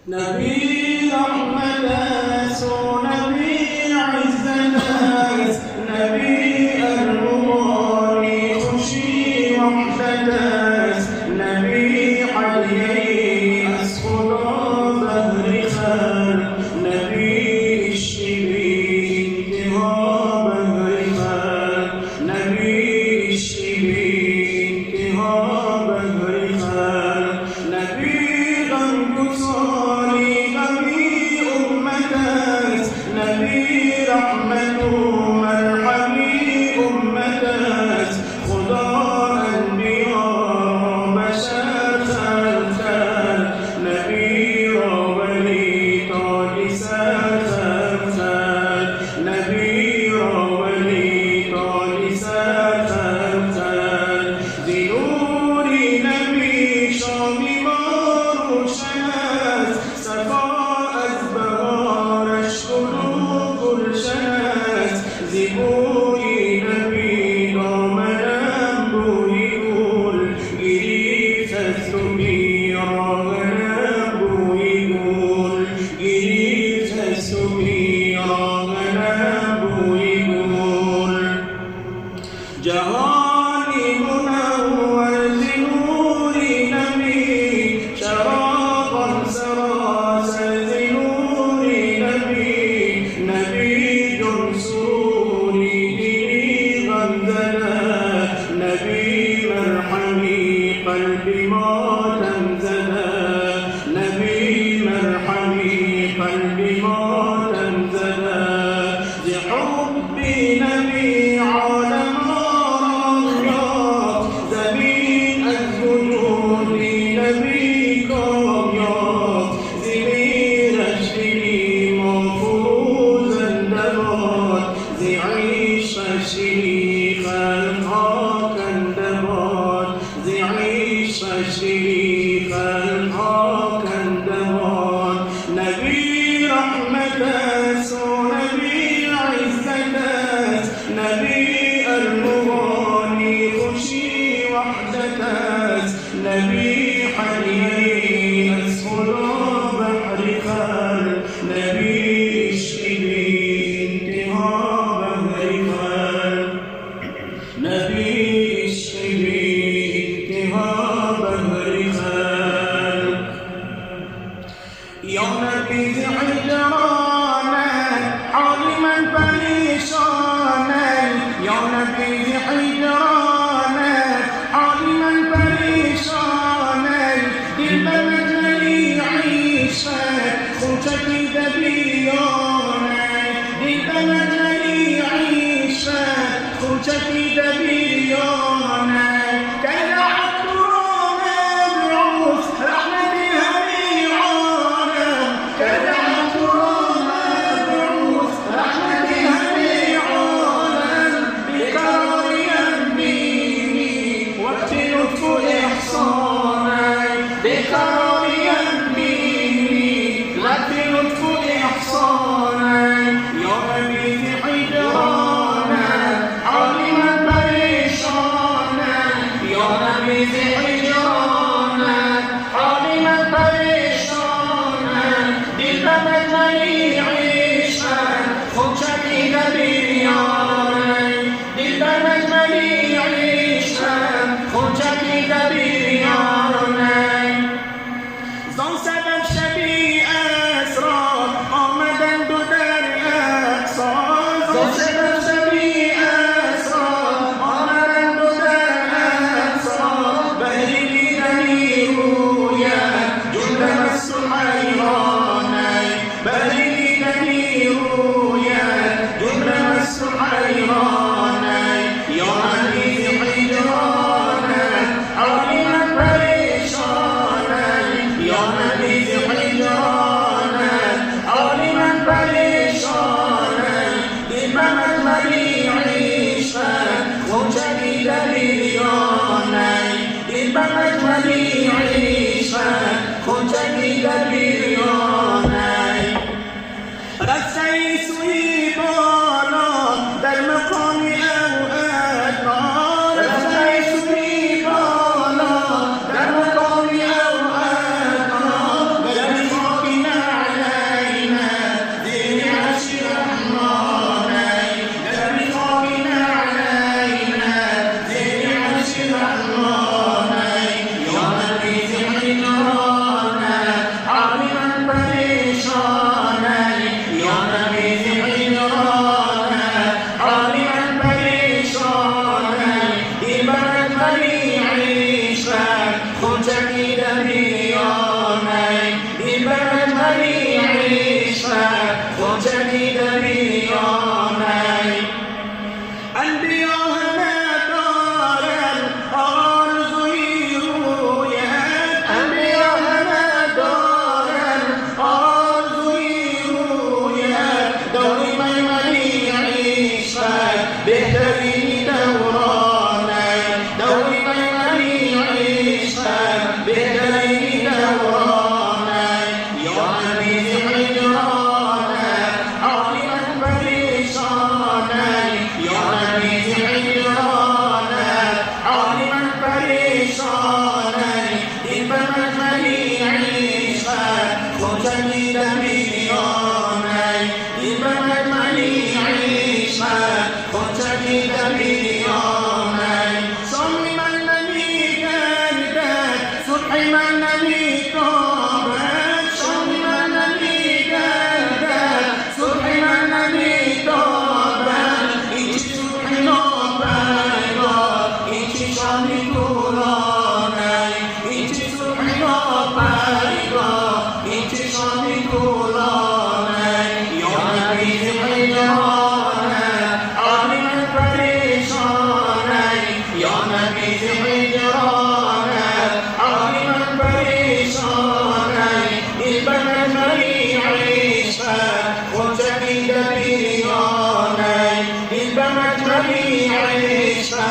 نبي رحمة ناس ونبي عز ناس نبي المغاني خشي وحدة ناس نبي حيي أسخنا بهر خال نبي الشبين كها بهر خال نبي الشبين كها بهر خال نبي نبي رحمة مرحمي أمتات خدا أنبياء بشر خلقان نبي راولي تاج سرخان نبي راولي تاج سرخان زنوري نبي شامي ماروشنات زبوی نبی دامنم بوی گل گریفت تو بیراغنم بوی گل گریفت تو بیراغنم بوی گل جهانی منور زنوری نبی شرابا سراسر زنوری نبی نبی جنسور نبي مرحمي قلبي ما تنزلا نبي مرحمي قلبي ما تنزلا لحبي نبي عالم رميات زمين الوجود نبي كاميات زمير الشري مفروز النبات زعيش الشري خلقا كندبات زعيش الشري خلقا كندبات نبي رحمة ونبي عزة نبي المغاني خشي وحدة نبي حنين أسفل بحر خال نبي الشبين كها بهر خال نبي الشبين كها بهر خال يا نبي حجرانا عالما فريشانا يا نبي حجرانا عالما فريشانا دلبنا جلي عيشا خوشتي دبيانا دلبنا جلي عيشا خوشتي دبيانا كلا عطرانا بعوث رحمتها ميعانا كلا عطرانا بعوث رحمتها ميعانا بقرار يميني وقت لطف إحصانا بقرار يميني وقت لطف إحصانا ملي عيشة وجديد بيوني أنبياءنا دار الأرض يرويات أنبياءنا دار الأرض يرويات دوري ملي عيشة بهترين دوراني دوري ملي عيشة بهترين دوراني يا نبي حجرانا عالما فريشاني يا نبي حجرانا عالما فريشاني إبنا ملي عيشة وجديد بيوني إبنا ملي عيشة وجديد بيوني صمم النبي كانت صحم النبي توبت صمم النبي كانت صحم النبي توبت إيش صحنا بايغا إيش شامي كولاني إيش صحنا بايغا إيش شامي كولاني يا نبي حجرانا عالما فريشاني يا نبي حجرانا عالما فريشاني إبنا ملي عيشة وجديد بيوني إبنا ملي عيشة